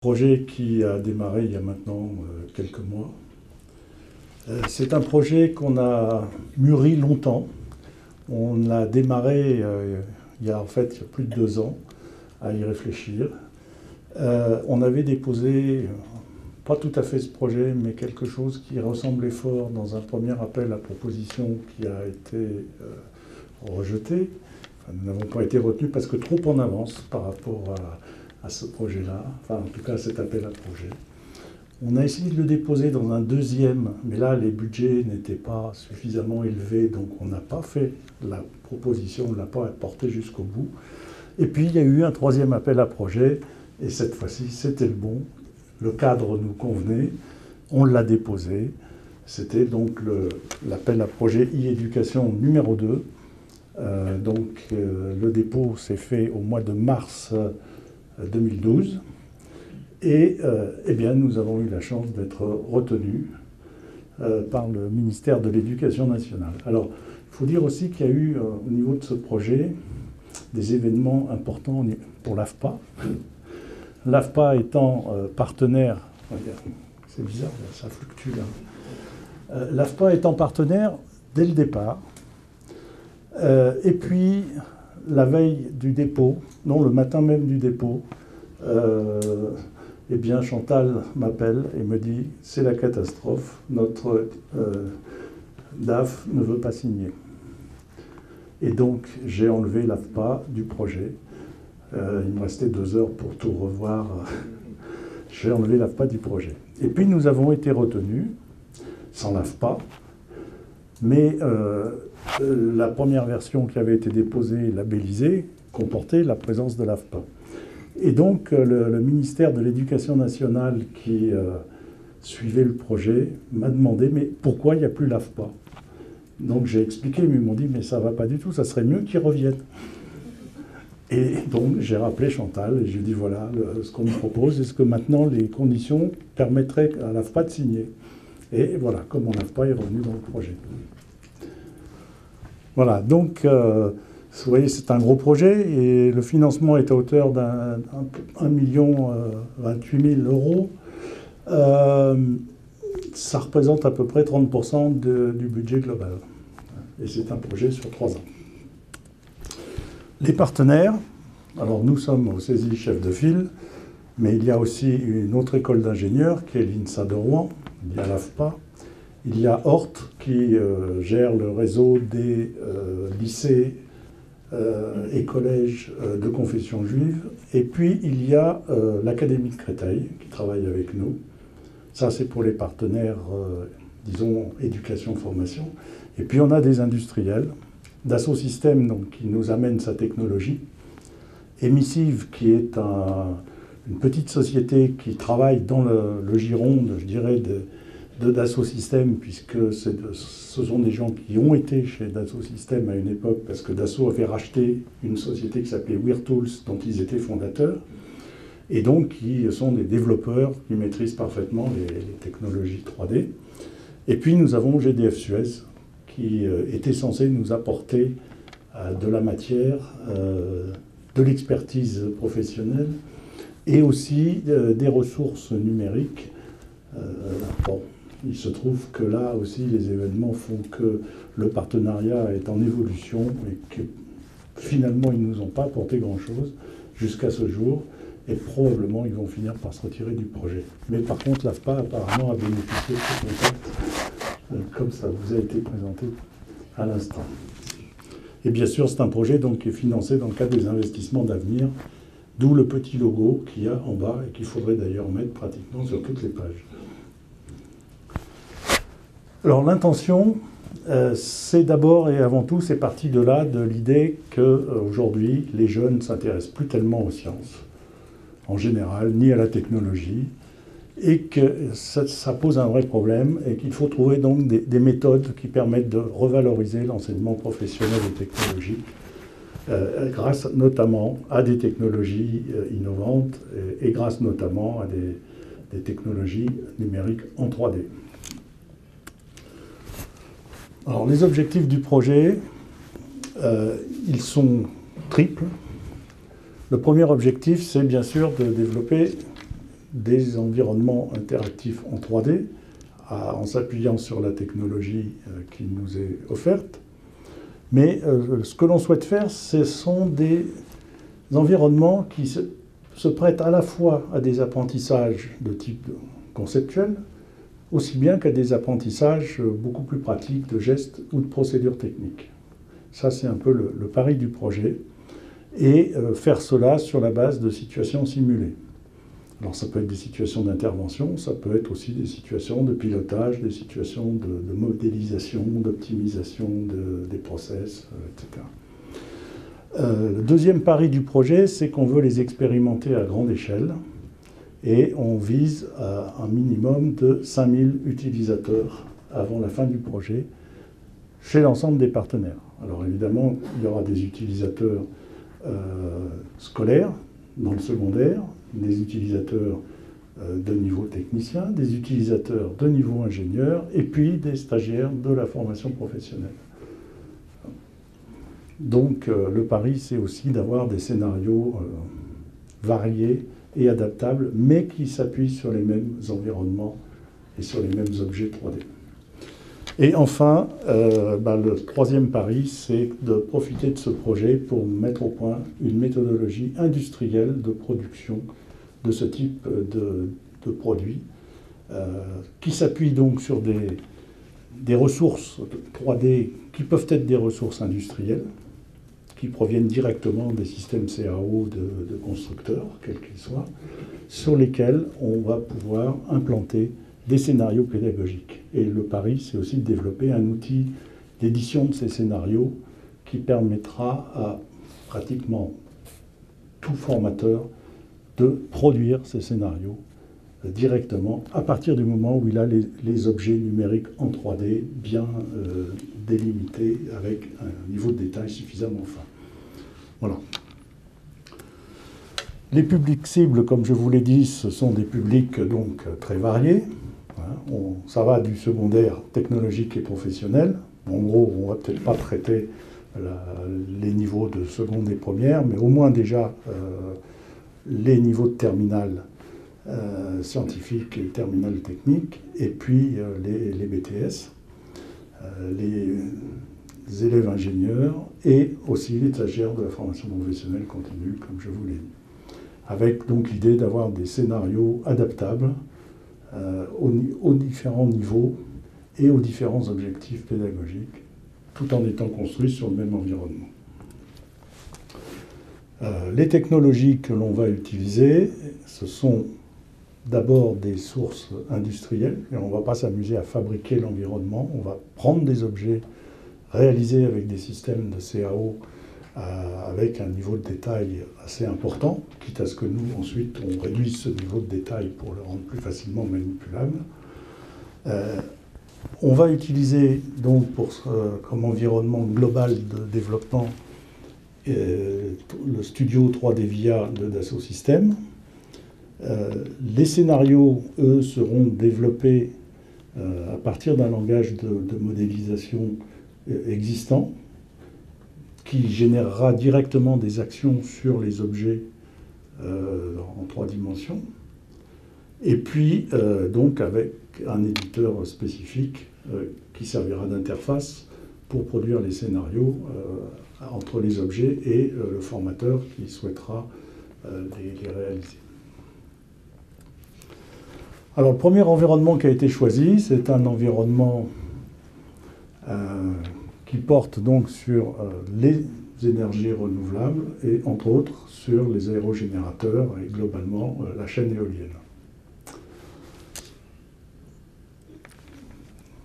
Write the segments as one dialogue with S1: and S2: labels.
S1: Projet qui a démarré il y a maintenant quelques mois. C'est un projet qu'on a mûri longtemps. On a démarré il y a plus de 2 ans à y réfléchir. On avait déposé, pas tout à fait ce projet, mais quelque chose qui ressemblait fort dans un premier appel à proposition qui a été rejeté. Enfin, nous n'avons pas été retenus parce que trop en avance par rapport à ce projet-là, enfin en tout cas à cet appel à projet. On a essayé de le déposer dans un deuxième, mais là les budgets n'étaient pas suffisamment élevés, donc on n'a pas fait la proposition, on ne l'a pas porté jusqu'au bout. Et puis il y a eu un troisième appel à projet, et cette fois-ci c'était le bon, le cadre nous convenait, on l'a déposé. C'était donc l'appel à projet e-éducation numéro 2. Le dépôt s'est fait au mois de mars 2012 et nous avons eu la chance d'être retenus par le ministère de l'Éducation nationale. Alors, il faut dire aussi qu'il y a eu au niveau de ce projet des événements importants pour l'AFPA. L'AFPA étant partenaire, c'est bizarre, ça fluctue là. L'AFPA étant partenaire dès le départ. Et puis, la veille du dépôt, non, le matin même du dépôt, Chantal m'appelle et me dit « c'est la catastrophe, notre DAF ne veut pas signer ». Et donc, j'ai enlevé l'AFPA du projet. Il me restait 2 heures pour tout revoir. J'ai enlevé l'AFPA du projet. Et puis, nous avons été retenus, sans l'AFPA, mais la première version qui avait été déposée, labellisée, comportait la présence de l'AFPA. Et donc, le ministère de l'Éducation nationale qui suivait le projet m'a demandé « mais pourquoi il n'y a plus l'AFPA ?» Donc j'ai expliqué, mais ils m'ont dit « mais ça ne va pas du tout, ça serait mieux qu'ils reviennent ». Et donc j'ai rappelé Chantal et j'ai dit « voilà ce qu'on me propose, est-ce que maintenant les conditions permettraient à l'AFPA de signer ?» Et voilà, comme l'AFPA est revenu dans le projet. Voilà, donc, vous voyez, c'est un gros projet et le financement est à hauteur d'1 028 000 euros. Ça représente à peu près 30% du budget global. Et c'est un projet sur 3 ans. Les partenaires, alors nous sommes au CESI chef de file, mais il y a aussi une autre école d'ingénieurs qui est l'INSA de Rouen, il y a l'AFPA. Il y a Hort qui gère le réseau des lycées et collèges de confession juive. Et puis il y a l'Académie de Créteil qui travaille avec nous. Ça c'est pour les partenaires, disons, éducation-formation. Et puis on a des industriels, Dassault Systèmes donc, qui nous amène sa technologie. Emissive qui est une petite société qui travaille dans le giron, je dirais, de Dassault Systèmes, puisque ce sont des gens qui ont été chez Dassault Systèmes à une époque, parce que Dassault avait racheté une société qui s'appelait WearTools, dont ils étaient fondateurs, et donc qui sont des développeurs qui maîtrisent parfaitement les technologies 3D. Et puis nous avons GDF Suez, qui était censé nous apporter de la matière, de l'expertise professionnelle, et aussi des ressources numériques. Il se trouve que là aussi, les événements font que le partenariat est en évolution et que finalement, ils ne nous ont pas apporté grand-chose jusqu'à ce jour. Et probablement, ils vont finir par se retirer du projet. Mais par contre, l'AFPA apparemment a bénéficié de ce contact, comme ça vous a été présenté à l'instant. Et bien sûr, c'est un projet donc, qui est financé dans le cadre des investissements d'avenir, d'où le petit logo qu'il y a en bas et qu'il faudrait d'ailleurs mettre pratiquement sur toutes les pages. Alors l'intention, c'est d'abord et avant tout, c'est parti de là, de l'idée qu'aujourd'hui, les jeunes ne s'intéressent plus tellement aux sciences, en général, ni à la technologie, et que ça pose un vrai problème, et qu'il faut trouver donc des méthodes qui permettent de revaloriser l'enseignement professionnel et technologique, grâce notamment à des technologies innovantes, et grâce notamment à des technologies numériques en 3D. Alors, les objectifs du projet, ils sont triples. Le premier objectif, c'est bien sûr de développer des environnements interactifs en 3D, en s'appuyant sur la technologie qui nous est offerte. Mais ce que l'on souhaite faire, ce sont des environnements qui se prêtent à la fois à des apprentissages de type conceptuel, aussi bien qu'à des apprentissages beaucoup plus pratiques de gestes ou de procédures techniques. Ça, c'est un peu le pari du projet. Et faire cela sur la base de situations simulées. Alors ça peut être des situations d'intervention, ça peut être aussi des situations de pilotage, des situations de modélisation, d'optimisation des process, etc. Le deuxième pari du projet, c'est qu'on veut les expérimenter à grande échelle et on vise à un minimum de 5000 utilisateurs avant la fin du projet chez l'ensemble des partenaires. Alors évidemment, il y aura des utilisateurs scolaires dans le secondaire, des utilisateurs de niveau technicien, des utilisateurs de niveau ingénieur et puis des stagiaires de la formation professionnelle. Donc le pari, c'est aussi d'avoir des scénarios variés et adaptables, mais qui s'appuient sur les mêmes environnements et sur les mêmes objets 3D. Et enfin, le troisième pari, c'est de profiter de ce projet pour mettre au point une méthodologie industrielle de production de ce type de produits, qui s'appuie donc sur des ressources 3D qui peuvent être des ressources industrielles, qui proviennent directement des systèmes CAO de constructeurs, quels qu'ils soient, sur lesquels on va pouvoir implanter des scénarios pédagogiques. Et le pari, c'est aussi de développer un outil d'édition de ces scénarios qui permettra à pratiquement tout formateur de produire ces scénarios directement à partir du moment où il a les objets numériques en 3D bien délimités avec un niveau de détail suffisamment fin. Voilà. Les publics cibles, comme je vous l'ai dit, ce sont des publics donc très variés. Ça va du secondaire technologique et professionnel. En gros, on ne va peut-être pas traiter les niveaux de seconde et première, mais au moins déjà les niveaux de terminale scientifique et terminale technique, et puis les BTS, les élèves ingénieurs et aussi les stagiaires de la formation professionnelle continue, comme je vous l'ai dit. Avec donc l'idée d'avoir des scénarios adaptables aux différents niveaux et aux différents objectifs pédagogiques, tout en étant construits sur le même environnement. Les technologies que l'on va utiliser, ce sont d'abord des sources industrielles, et on ne va pas s'amuser à fabriquer l'environnement, on va prendre des objets réalisés avec des systèmes de CAO avec un niveau de détail assez important, quitte à ce que nous, ensuite, on réduise ce niveau de détail pour le rendre plus facilement manipulable. On va utiliser donc comme environnement global de développement le studio 3D VIA de Dassault Systèmes. Les scénarios, eux, seront développés à partir d'un langage de modélisation existant, qui générera directement des actions sur les objets en 3 dimensions, et puis donc avec un éditeur spécifique qui servira d'interface pour produire les scénarios entre les objets et le formateur qui souhaitera les réaliser. Alors le premier environnement qui a été choisi, c'est un environnement qui porte donc sur les énergies renouvelables et entre autres sur les aérogénérateurs et globalement la chaîne éolienne.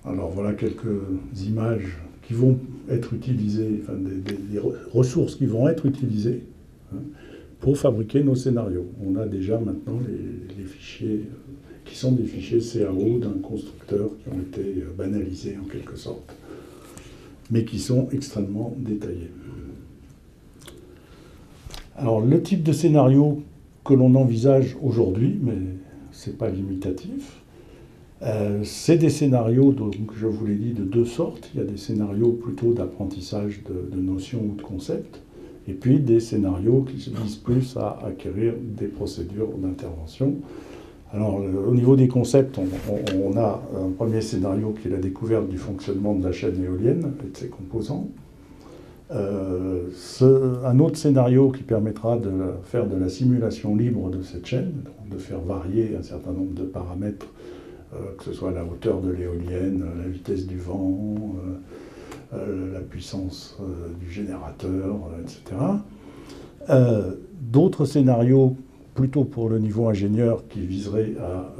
S1: Alors voilà quelques images qui vont être utilisées, enfin des ressources qui vont être utilisées pour fabriquer nos scénarios. On a déjà maintenant les fichiers qui sont des fichiers CAO d'un constructeur qui ont été banalisés en quelque sorte, mais qui sont extrêmement détaillés. Alors le type de scénario que l'on envisage aujourd'hui, mais ce n'est pas limitatif, c'est des scénarios, donc, je vous l'ai dit, de 2 sortes. Il y a des scénarios plutôt d'apprentissage de notions ou de concepts, et puis des scénarios qui se visent plus à acquérir des procédures d'intervention, Alors, au niveau des concepts, on a un premier scénario qui est la découverte du fonctionnement de la chaîne éolienne et de ses composants. Un autre scénario qui permettra de faire de la simulation libre de cette chaîne, donc de faire varier un certain nombre de paramètres, que ce soit la hauteur de l'éolienne, la vitesse du vent, la puissance du générateur, etc. D'autres scénarios plutôt pour le niveau ingénieur qui viserait à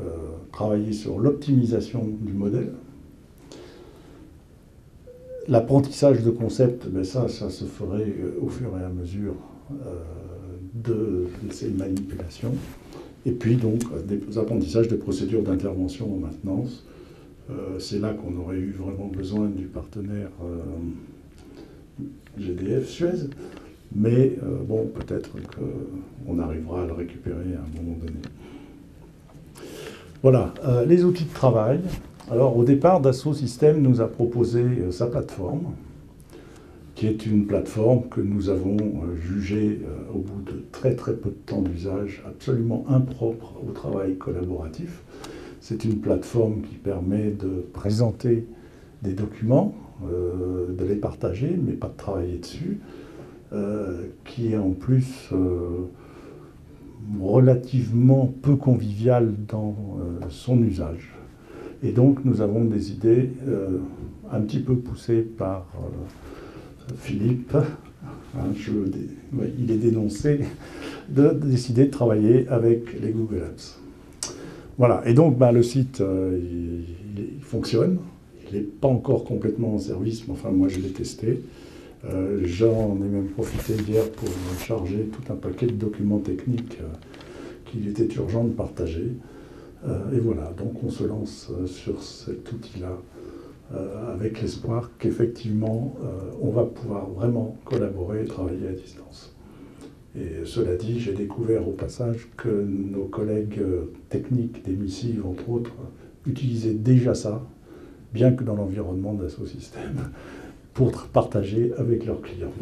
S1: travailler sur l'optimisation du modèle. L'apprentissage de concepts, ben ça se ferait au fur et à mesure de ces manipulations. Et puis donc des apprentissages de procédures d'intervention en maintenance. C'est là qu'on aurait eu vraiment besoin du partenaire GDF Suez. Mais bon, peut-être qu'on arrivera à le récupérer à un moment donné. Voilà, les outils de travail. Alors au départ, Dassault Systèmes nous a proposé sa plateforme, qui est une plateforme que nous avons jugée, au bout de très très peu de temps d'usage, absolument impropre au travail collaboratif. C'est une plateforme qui permet de présenter des documents, de les partager, mais pas de travailler dessus. Qui est en plus relativement peu convivial dans son usage. Et donc nous avons des idées un petit peu poussées par Philippe, il est dénoncé, de décider de travailler avec les Google Apps. Voilà, et donc le site il fonctionne, il n'est pas encore complètement en service, mais enfin moi je l'ai testé. J'en ai même profité hier pour charger tout un paquet de documents techniques qu'il était urgent de partager. Et voilà, donc on se lance sur cet outil-là avec l'espoir qu'effectivement on va pouvoir vraiment collaborer et travailler à distance. Et cela dit, j'ai découvert au passage que nos collègues techniques des missives, entre autres, utilisaient déjà ça, bien que dans l'environnement d'Assault Systèmes, pour partager avec leurs clients.